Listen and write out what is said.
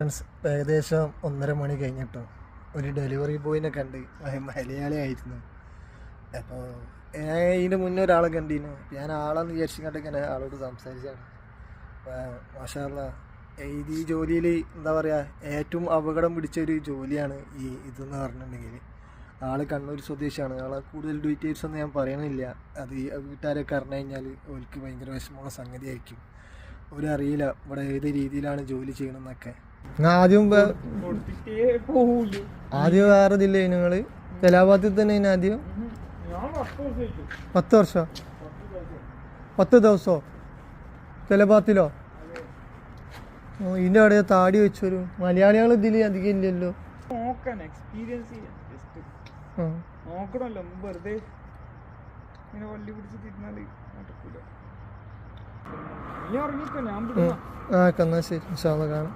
Friends, ഏകദേശം 1:30 മണി കഴിഞ്ഞിട്ടോ ഒരു ഡെലിവറി ബോയിനെ കണ്ട്. മലയാളി ആയിരുന്നു. അപ്പോൾ ഞാൻ ഇതിൻ്റെ മുന്നേ ഒരാളെ കണ്ടിരുന്നു. ഞാൻ ആളെന്ന് വിചാരിച്ചിട്ട് ഇങ്ങനെ ആളോട് സംസാരിച്ചാണ്. മാഷാ അല്ലാഹ്, ഈ ജോലിയിൽ എന്താ പറയുക, ഏറ്റവും അപകടം പിടിച്ചൊരു ജോലിയാണ് ഇതെന്ന് പറഞ്ഞിട്ടുണ്ടെങ്കിൽ. ആൾ കണ്ണൂർ സ്വദേശിയാണ്. ആളെ കൂടുതൽ ഡീറ്റെയിൽസ് ഒന്നും ഞാൻ പറയണില്ല. അത് വീട്ടുകാരൊക്കെ അറിഞ്ഞു കഴിഞ്ഞാൽ അവർക്ക് ഭയങ്കര വിഷമമുള്ള സംഗതിയായിരിക്കും. അവരറിയില്ല ഇവിടെ ഏത് രീതിയിലാണ് ജോലി ചെയ്യണമെന്നൊക്കെ. ആദ്യം വേറെ ഇതില്ലേ നിങ്ങള് കലാപാത്തിൽ തന്നെ? ആദ്യം 10 വർഷം 10 ദിവസോ കലാപാത്തിലോ? ഇതിന്റെ അവിടെ താടി വെച്ചൊരു മലയാളികൾ ഇതില് അധികം ഇല്ലല്ലോ. നോക്കണല്ലോ, വെറുതെ ഇങ്ങനെ വള്ളി പിടിച്ച് തിരുന്നാല് നടക്കൂല. നീ ഉറങ്ങിക്കോ, ഞാൻ എന്നാ ശരി, ഇൻഷാ അല്ലാഹ് കാണാം.